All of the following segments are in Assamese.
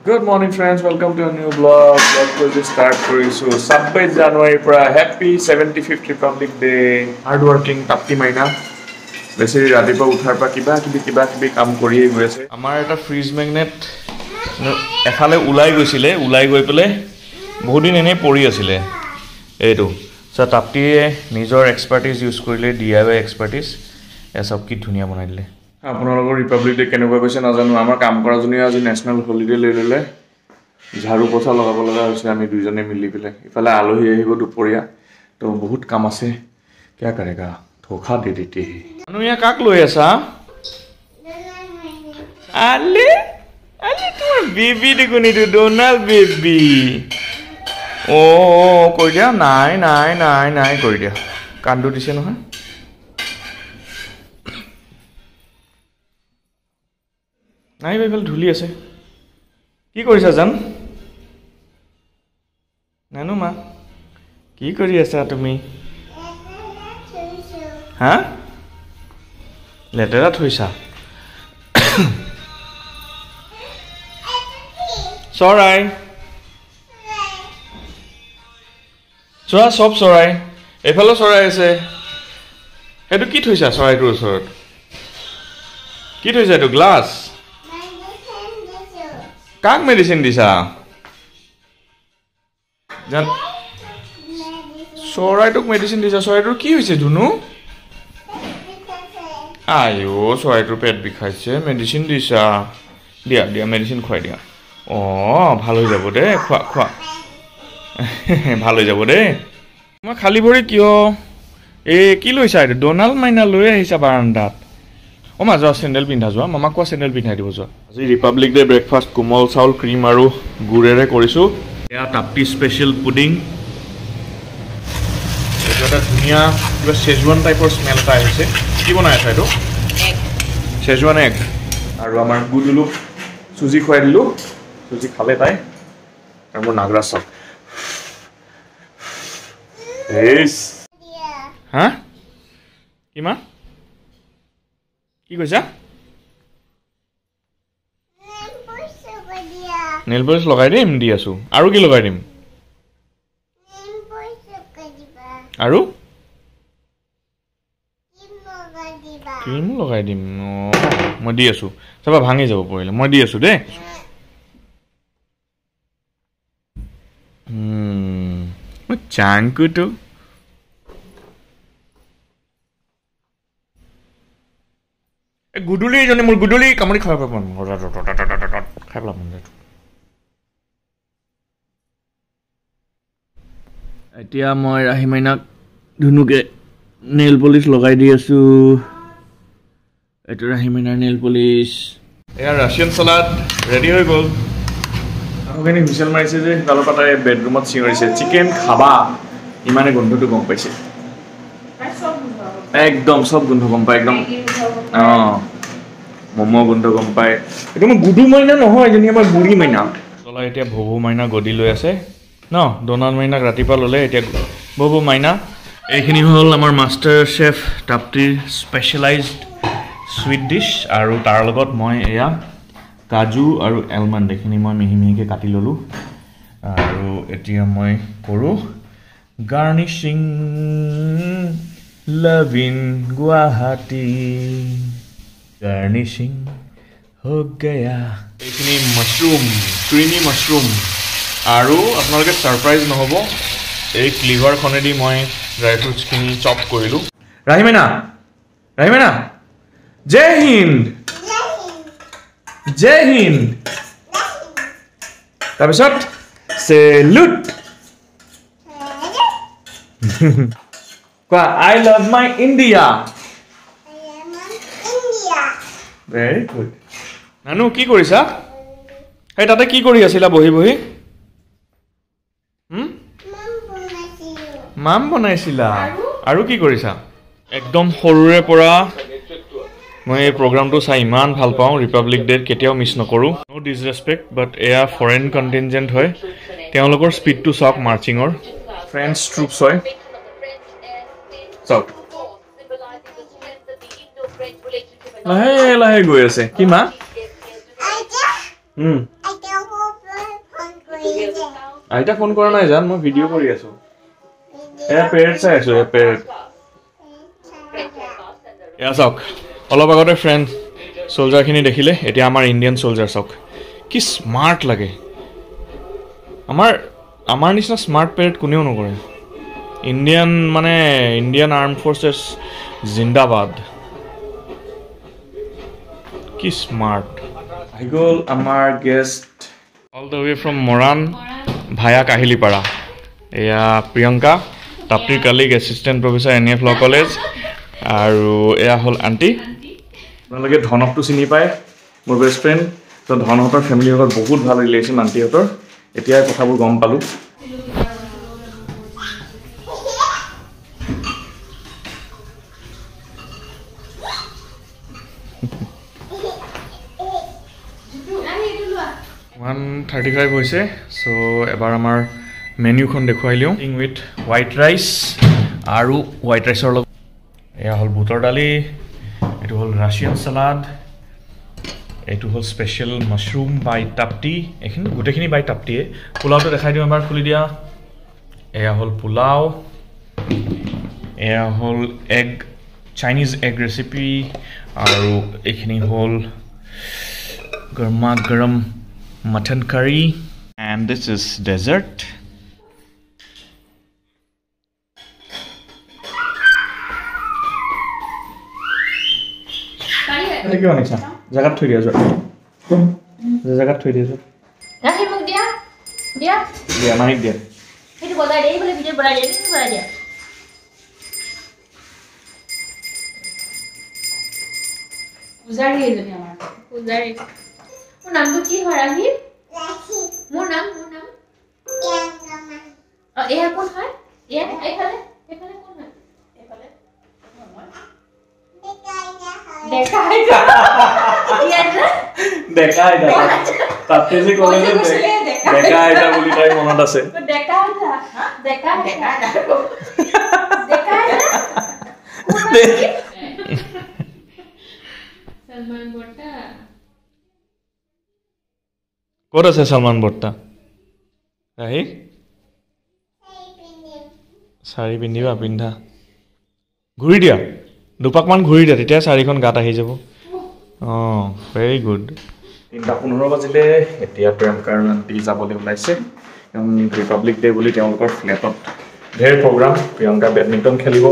Good morning, friends. Welcome to a new vlog. Vlog to start কৰিছো 26 জানুৱাৰীৰ পৰা Happy 75th Republic Day. Hard working Tapti Maina. বেছি ৰাতিপুৱা উঠাৰ পৰা কিবা কিবি কাম কৰিয়ে গৈ আছে। আমাৰ এটা ফ্ৰিজ মেগনেট এফালে উলাই গৈছিলে, উলাই গৈ পেলে বহুত দিন এনে পৰি আছিলে। এইটো সো তাপ্তিয়ে নিজৰ এক্সপাৰ্টিজ ইউজ কৰিলে, DIY এক্সপাৰ্টিজ এসব কি ধুনিয়া বনাই দিলে। আপোনালোকৰ ৰিপাব্লিক ডে কেনেকুৱা গৈছে নাজানো। আমাৰ কাম কৰা জনী আজি নেশনেল হলিডে লৈ ললে, ঝাড়ু পোছা লগাব লগা হৈছে আমি দুইজনে মিলি পেলাই। ইফালে আলহী আহিব দুপৰীয়া, তো বহুত কাম আছে। क्या करेगा धोखा दे देते हैं। अनुया काक লৈ আছা? আলে আলে তোমার বেবি দেখুন, এটা ডোনাল্ড বেবি। ও কই দিয়া, নাই নাই নাই নাই কই দিয়া, কান্দু দিছে নহয়। নাই বাইফাল ধুলি আছে। কি কৰিছা জান? নানু মা কি কৰি আছা তুমি? হা লেতেৰা থৈছা? চৰাই চোৱা, চব চৰাই। এইফালে চৰাই আছে। সেইটো কি থৈছা চৰাইটোৰ ওচৰত? কি থৈছা এইটো? গ্লাছ? কাক মেডিচিন দিছা? জান চৰাইটোক মেডিচিন দিছা? চৰাইটোৰ কি হৈছে ধুনু? আইও চৰাইটোৰ পেট বিষাইছে, মেডিচিন দিছা? দিয়া দিয়া মেডিচিন খুৱাই দিয়া। ভাল হৈ যাব দে, খোৱা খোৱা। ভাল হৈ যাব দে। মই খালী ভৰি কিয়? কি লৈছা এইটো? ডোনাল্ড মাইনা লৈ আহিছা বাৰান্দাত। মা যোৱা চেণ্ডেল পিন্ধা, যোৱা মামাক কোৱা চেণ্ডেল পিন্ধাই দিব যোৱা। আজি ৰিপাব্লিক ডে ব্ৰেকফাষ্ট কোমল চাউল, ক্ৰীম আৰু গুড়েৰে কৰিছোঁ। এয়া তাপ্তি স্পেচিয়েল পুডিং। এইটো এটা ধুনীয়া কিবা চেজৱান টাইপৰ স্মেল এটা আহিছে। কি বনাই আছা এইটো? Schezwan egg. আৰু আমাৰ গুডুলুক চুজি খুৱাই দিলোঁ। চুজি খালে তাই। আৰু মোৰ নাগৰা চব হা কিমান কি কৈছা? নেল পলিচ লগাই দিম, দি আছো। আৰু কি লগাই দিম? আৰু ক্ৰীমো লগাই দিম। মই দি আছো। চাবা ভাঙি যাব পৰিলে। মই দি আছো দেই। চাংকুটো গুডুলি এজনী, মোৰ গুডুলি কামুৰি খাই পেলাব, খাই পেলাব। এতিয়া মই ৰাহি মাইনাক ধুনুকে নেইল পলিচ লগাই দি আছো। এইটো ৰাহি মাইনাৰ নেইল পলিচ। এয়া ৰাছিয়ান চালাড ৰেডি হৈ গ'ল। মানুহখিনি হুইচেল মাৰিছে যে সিফালৰ পৰা তাই বেডৰুমত চিঞৰিছে চিকেন খাবা। ইমানে গোন্ধটো গম পাইছে, একদম চব গোন্ধ গম পায়। একদম ম'ম' গোন্ধ গম পায়। এইটো মোৰ গুডু মাইনা নহয়, এজনী আমাৰ বুঢ়ী মাইনা। চলা এতিয়া ভবু মাইনা গদি লৈ আছে ন। ডোনাল্ড মাইনাক ৰাতিপুৱা ল'লে, এতিয়া ভবু মাইনা। এইখিনি হ'ল আমাৰ মাষ্টাৰ চেফ তাপ্তিৰ স্পেচিয়েলাইজড চুইট ডিছ। আৰু তাৰ লগত মই এয়া কাজু আৰু এলমণ্ড এইখিনি মই মিহি মিহিকৈ কাটি ল'লোঁ। আৰু এতিয়া মই কৰোঁ garnishing. Love in Guwahati garnishing হৈ গয়া। এইখিনি মাছৰুম, ক্ৰিমি মাছৰুম। আৰু আপোনালোকে ছাৰপ্ৰাইজ নহ'ব, এই ক্লিভাৰখনেদি মই ড্ৰাই ফ্ৰুটছখিনি চপ কৰিলোঁ। ৰাহি মাইনা, ৰাহি মাইনা, জয় হিন্দ, জয় হিন্দ। তাৰপিছত চেলুট। কোৱা I love my India. Very good. নানু কি কৰিছা? সেই তাতে কি কৰি আছিলা বহি বহি? মাম বনাইছিলা? আৰু কি কৰিছা? একদম সৰুৰে পৰা মই এই প্ৰগ্ৰামটো চাই ইমান ভাল পাওঁ। ৰিপাব্লিক ডেত কেতিয়াও মিছ নকৰোঁ। নো ডিছৰেচপেক্ট, বাট এয়া ফৰেইন কণ্টিনজেণ্ট হয়। তেওঁলোকৰ স্পীডটো চাওক মাৰ্চিঙৰ। ফ্ৰেঞ্চ ট্ৰুপছ হয়। চাওক লাহে লাহে গৈ আছে। কি মা? আইতা ফোন কৰা নাই জান মই ভিডিঅ' কৰি আছো এ পেৰেড চাই আছো এ পেৰেড এয়া চাওক অলপ আগতে ফ্ৰেণ্ড সোলজাৰখিনি দেখিলে এতিয়া আমাৰ ইণ্ডিয়ান সোলজাৰ চাওক কি স্মাৰ্ট লাগে আমাৰ নিচিনা স্মাৰ্ট পেৰেড কোনেও নকৰে ইণ্ডিয়ান মানে ইণ্ডিয়ান আৰ্ম ফ'ৰ্চেছ জিন্দাবাদ কি স্মাৰ্ট আহি গ'ল আমাৰ guest all the way from Moran via Kahilipara এয়া প্ৰিয়ংকা তাপ্তিৰ কালিগ assistant professor NF law college আৰু এয়া হ'ল আণ্টি আপোনালোকে ধনকটো চিনি পায় মোৰ বেষ্ট ফ্ৰেণ্ড তো ধনহঁতৰ ফেমিলিৰ লগত বহুত ভাল ৰিলেশ্যন আণ্টিহঁতৰ এতিয়া কথাবোৰ গম পালোঁ $135 হৈছে চ' এবাৰ আমাৰ মেনুখন দেখুৱাই লিওঁ উইথ হোৱাইট ৰাইচ আৰু হোৱাইট ৰাইচৰ লগত এয়া হ'ল বুটৰ দালি এইটো হ'ল ৰাছিয়ান চালাড এইটো হ'ল স্পেচিয়েল মাছৰুম বাই টাপ্তি এইখিনি গোটেইখিনি বাই টাপ্তিয়ে পোলাওটো দেখাই দিওঁ এবাৰ খুলি দিয়া এয়া হ'ল পোলাও এয়া হ'ল এগ চাইনিজ এগ ৰেচিপি আৰু এইখিনি হ'ল গৰমা গৰম mutton curry and this is dessert Thank you Anisha jagat thoi dia jo jagat thoi dia jo rahi muk dia manik dia itu bolai dia boleh video bolai dia pujari ejoni amar pujari মোৰ নামটো কি হয় ৰাহি ৰাহি মোৰ নাম এয়া কোন হয় এয়া এইফালে কোন হয় এইফালে দেখা আইতা তাতে যে কলে যে দেখা আইতা বুলি তাই মনত আছে দেখা সলমান বৰ্তা ক'ত আছে সলমান বৰ্তা ৰাহি শাৰী পিন্ধিবা পিন্ধা ঘূৰি দিয়া দুপাকমান ঘূৰি দিয়া তেতিয়া শাৰীখন গাত আহি যাব অঁ ভেৰি গুড 3:15 বাজিলে এতিয়া প্ৰিয়ংকা আৰু আণ্টি যাবলৈ ওলাইছে ৰিপাব্লিক ডে বুলি তেওঁলোকৰ ফ্লেটত ঢেৰ প্ৰগ্ৰাম প্ৰিয়ংকা বেডমিণ্টন খেলিব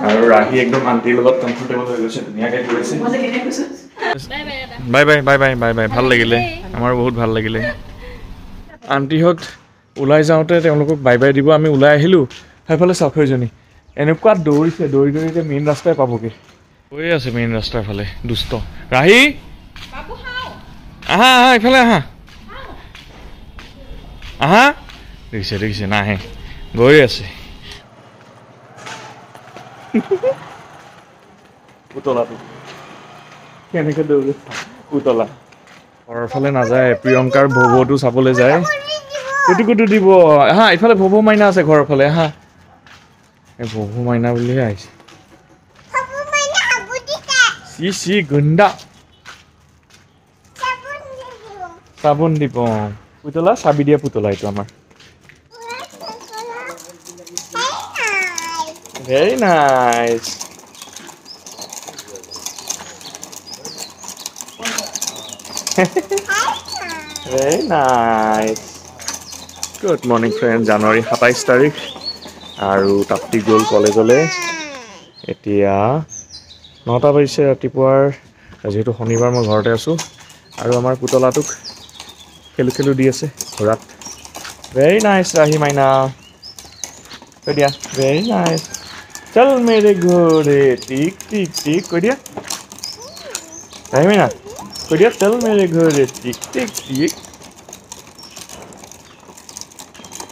আৰু ৰাহি একদম আণ্টিৰ লগত কমফৰ্টেবল হৈ গৈছে ধুনীয়াকৈ কৰিছে bye bye bye bye bye bye ভাল লাগিলে আমাৰ বহুত ভাল লাগিলে আণ্টিহঁত ওলাই যাওঁতে তেওঁলোকক বাই বাই দিব আমি ওলাই আহিলোঁ সেইফালে চাফৈজনী এনেকুৱা দৌৰিছে দৌৰি এতিয়া মেইন ৰাস্তাই পাবগৈ গৈয়ে আছে মেইন ৰাস্তাৰ ফালে দুষ্ট ৰাহি আহা আহা ইফালে আহা দেখিছে নাহে গৈ আছে পুতলাটো কেনেকৈ দৌৰে পুতলা ঘৰৰ ফালে নাযায় প্ৰিয়ংকাৰ ভৱটো চাবলৈ যায় কুটু দিব হা ইফালে ভৱ মাইনা আছে ঘৰৰ ফালে হা এই ভৱ মাইনা বুলিহে আহিছে চি গুণ্ডা চাবোন দিব পুতলা চাবি দিয়া পুতলা এইটো আমাৰ very nice Very nice. Good morning, friends. January 27 তাৰিখ আৰু তাপ্তি গ'ল কলেজলৈ এতিয়া 9টা বাজিছে ৰাতিপুৱাৰ যিহেতু শনিবাৰ মই ঘৰতে আছোঁ আৰু আমাৰ পুতলাটোক খেলো দি আছে ঘৰত ভেৰি নাইচ ৰাহি মাইনা কৈ দিয়া ভেৰি নাইচ চল মেৰে ঘৰে টিক টিক টিক কৈ দিয়া ৰাহি মাইনা কৈ দিয়া চল মেৰে ঘৰে টিক টিক টিক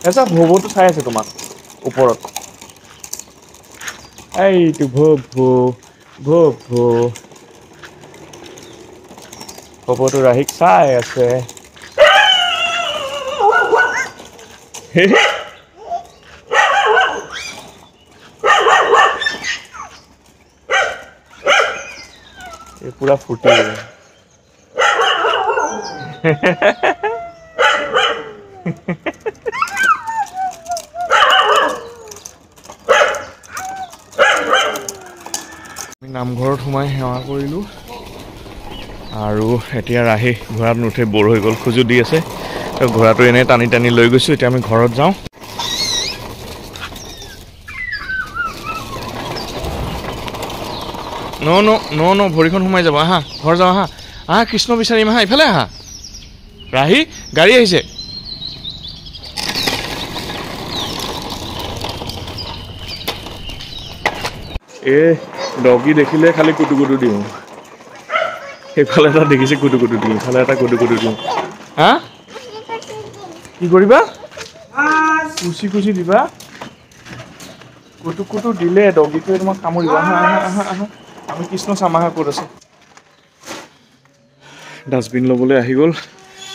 এসা ভৱটো চাই আছে তোমাক ওপৰত এইটো ভৱটো ৰাহিক চাই আছে এই পুৰা ফুটি ঘৰত সোমাই সেৱা কৰিলোঁ আৰু এতিয়া ৰাহি ঘোঁৰাত নুঠে বৰ হৈ গ'ল খোজো দি আছে ঘোঁৰাটো এনেই টানি টানি লৈ গৈছোঁ এতিয়া আমি ঘৰত যাওঁ ন ভৰিখন সোমাই যাব আহা ঘৰ যাওঁ আহা আহা কৃষ্ণ বিচাৰিম আহা ইফালে আহা ৰাহি গাড়ী আহিছে ডগি দেখিলে খালি কুটুকুটু দিওঁ সেইফালে এটা দেখিছে কুটুকুটু দিওঁ ইফালে এটা কুটুকুটু দিওঁ হা কি কৰিবা কুচি কুচি দিবা কুটুকুটু দিলে ডগিটোৱে তোমাক কামুৰিব আহা আহা আহা আহা আমি কৃষ্ণ চামাহা ক'ত আছে ডাষ্টবিন ল'বলৈ আহি গ'ল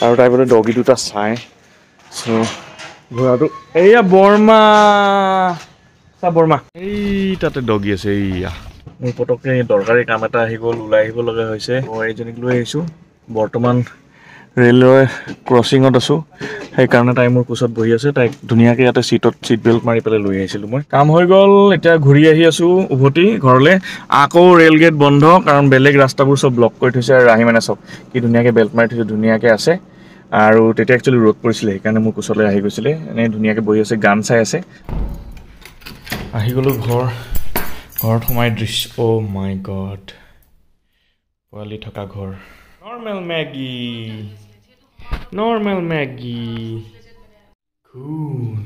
আৰু তাই বোলে ডগি দুটা চাই চ' ঘোঁৰাটো এইয়া বৰ্মা চা বৰ্মা এই তাতে ডগি আছে এইয়া মোৰ পটককৈ দৰকাৰী কাম এটা আহি গ'ল ওলাই আহিব লগা হৈছে মই এইজনীক লৈ আহিছোঁ বৰ্তমান ৰেলৱে ক্ৰচিঙত আছোঁ সেইকাৰণে তাই মোৰ কোচত বহি আছে তাইক ধুনীয়াকৈ ইয়াতে ছিট বেল্ট মাৰি পেলাই লৈ আহিছিলোঁ মই কাম হৈ গ'ল এতিয়া ঘূৰি আহি আছোঁ উভতি ঘৰলৈ আকৌ ৰেল গেট বন্ধ কাৰণ বেলেগ ৰাস্তাবোৰ চব ব্লক কৰি থৈছে আৰু ৰাহি মানে চব কি ধুনীয়াকৈ বেল্ট মাৰি থৈছে ধুনীয়াকৈ আছে আৰু তেতিয়া একচুৱেলি ৰ'দ পৰিছিলে সেইকাৰণে মোৰ কোচলৈ আহি গৈছিলে এনেই ধুনীয়াকৈ বহি আছে গান চাই আছে আহি গ'লোঁ ঘৰত সোমাই দৃশ্য অ' মাই গড পোৱালি থকা ঘৰ নৰ্মেল মেগী খুন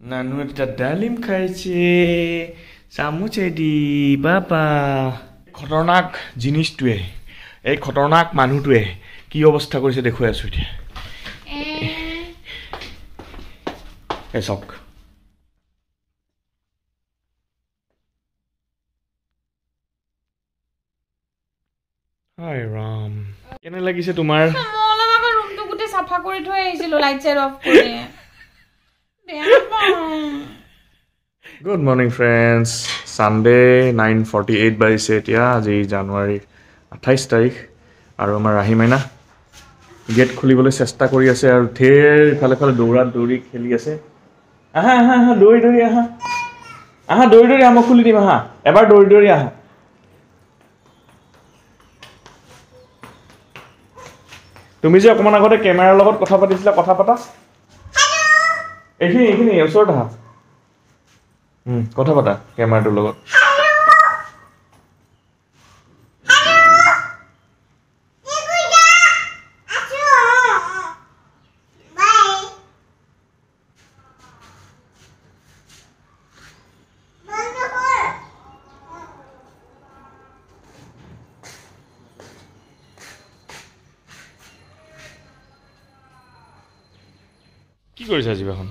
নানু এটা ডালিম খাইছে চামুচেদি বাবা খতৰনাক জিনিসটোৱে এই খতৰনাক মানুহটোৱে কি অৱস্থা কৰিছে দেখুৱাই আছোঁ এতিয়া এই চাওক হাই ৰাম কেনে লাগিছে তোমাৰ ৰুমটো গোটেই চাফা কৰি থৈ আহিছিলোঁ লাইট চাইট অফ কৰি গুড মৰ্ণিং ফ্ৰেণ্ডছ ছানডে 9:48 বাজিছে এতিয়া আজি জানুৱাৰীৰ 28 তাৰিখ আৰু আমাৰ ৰাহি মাইনা গেট খুলিবলৈ চেষ্টা কৰি আছে আৰু ঢেৰ ইফালে দৌৰা দৌৰি খেলি আছে আহা আহা আহা দৌৰি দৌৰি আহা আহা দৌৰি দৌৰি আহা মই খুলি দিম আহা এবাৰ দৌৰি দৌৰি আহা তুমি যে অকণমান আগতে কেমেৰাৰ লগত কথা পাতিছিলা কথা পাতা এইখিনি ওচৰত আহা কথা পাতা কেমেৰাটোৰ লগত কি কৰিছা জিভাখন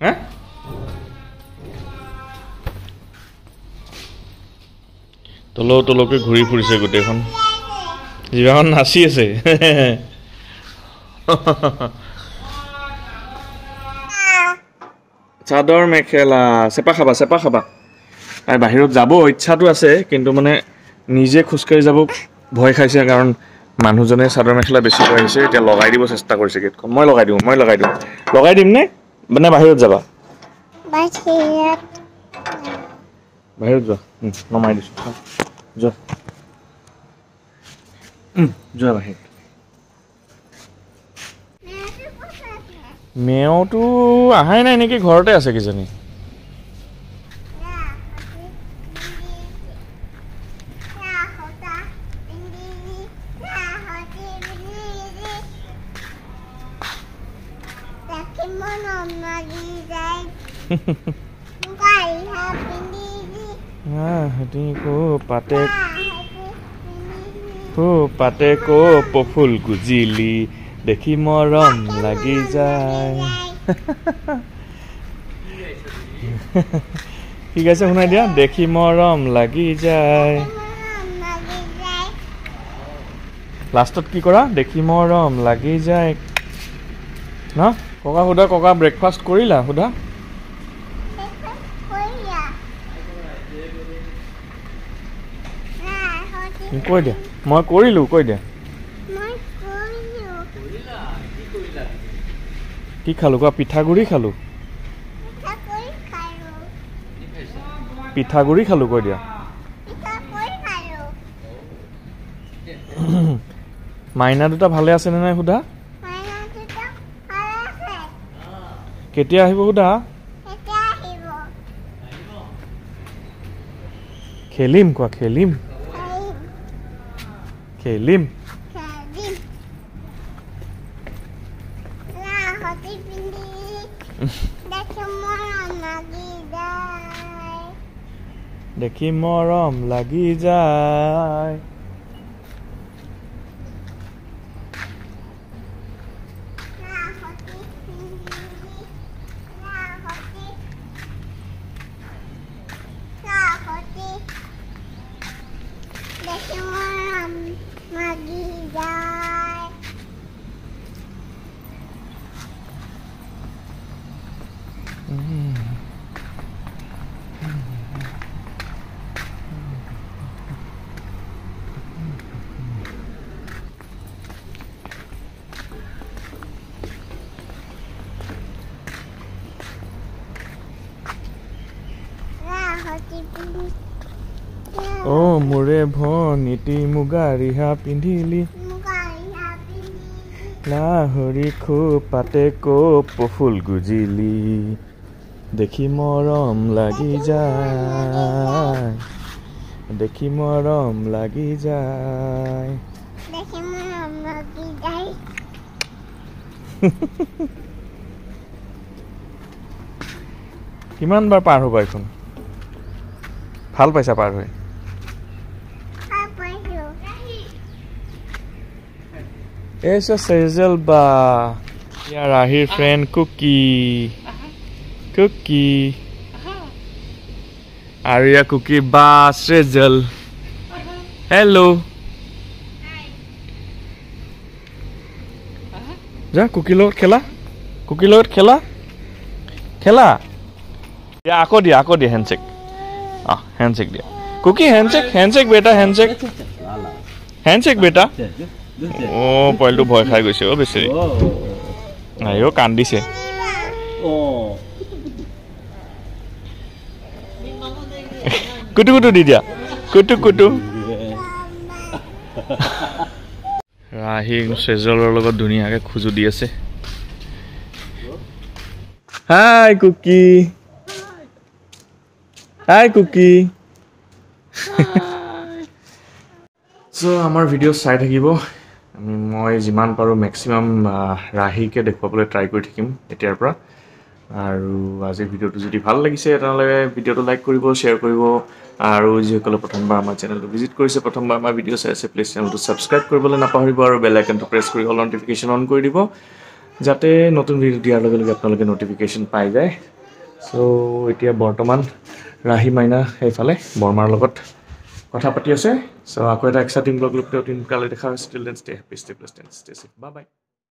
হা তলকৈ ঘূৰি ফুৰিছে গোটেইখন জিভাখন নাচি আছে চাদৰ মেখেলা চেপা খাবা তাই বাহিৰত যাব ইচ্ছাটো আছে কিন্তু মানে নিজে খোজকাঢ়ি যাব ভয় খাইছে কাৰণ মানুহজনে চাদৰ মেখেলা বেছি লৈ আহিছে এতিয়া লগাই দিব চেষ্টা কৰিছে গেটখন মই লগাই দিম নে মানে বাহিৰত যাবা বাহিৰত যোৱা নমাই দিছোঁ যোৱা বাহিৰত মেওটো আহাই নাই নেকি ঘৰতে আছে কিজানি পাতে কো পফুল গুজিলি দেখি মৰম লাগি যায় ঠিক আছে শুনাই দিয়া দেখি মৰম লাগি যায় লাষ্টত কি কৰা দেখি মৰম লাগি যায় ন ককা সোধা ককা ব্ৰেকফাষ্ট কৰিলা সোধা কৈ দিয়া মই কৰিলোঁ কৈ দিয়া কি খালোঁ কোৱা পিঠাগুড়ি খালোঁ পিঠাগুৰি খালো কৈ দিয়া মাইনা দুটা ভালে আছে নে নাই সুধা কেতিয়া আহিব সুধা খেলিম কোৱা খেলিম খেলিম দেখি মৰম লাগি যায় ও মোৰে ভনীতি মুগা ৰিহা পিন্ধিলি লাহৰি খোপাতে কপ ফুল গুজিলি দেখি মৰম লাগি যায় দেখি মৰম লাগি যায় কিমান বাৰ পাৰ হ'ব এইখন ভাল পাইছা পাৰ হৈ এইছো সেজল বা ইয়া ৰাহিৰ ফ্ৰেণ্ড কুকি কুকি আৰু ইয়া কুকি বা সেজল হেল্ল' যা কুকি লগত খেলা খেলা দিয়া আকৌ দিয়া হেণ্ডশেক हैंडशेक दिया कुकी हैंडशेक बेटा हैंडशेक बेटा ओ पॉइलटो भय खाइ গৈছে ও বেছি আইও কান্দিছে কুটু দি দিয়া কুটু ৰাহি সেজলৰ লগত ধুনিয়াকে খুজু দি আছে হাই কুকি Hi Cookie. So আমাৰ ভিডিও চাই থাকিব মই যিমান পাৰো ম্যাক্সিমাম ৰাহিকে দেখুৱাবলৈ ট্ৰাই কৰি থাকিম এতিয়াৰ পৰা আৰু আজি ভিডিওটো যদি ভাল লাগিছে তেতিয়াহলে ভিডিওটো লাইক কৰিব শেয়াৰ কৰিব আৰু যিসকলে প্ৰথমবাৰ আমাৰ চেনেলটো ভিজিট কৰিছে প্ৰথমবাৰ আমাৰ ভিডিও চাই আছে প্লিজ চেনেলটো সাবস্ক্ৰাইব কৰিবলৈ নাপাহৰিব আৰু বেল আইকনটো প্ৰেছ কৰি অল নটিফিকেশন অন কৰি দিব যাতে নতুন ভিডিও দিয়াৰ লগে লগে আপোনালোকে নটিফিকেশন পাই যায় সো এতিয়া বৰ্তমান ৰাহি মাইনা এইফালে বৰ্মাৰ লগত কথা পাতি আছে সো আকৌ এটা এক্সাইটিং ব্লগ লুকটো তিন কালে দেখা হৈছে till then stay happy stay blessed and stay safe bye by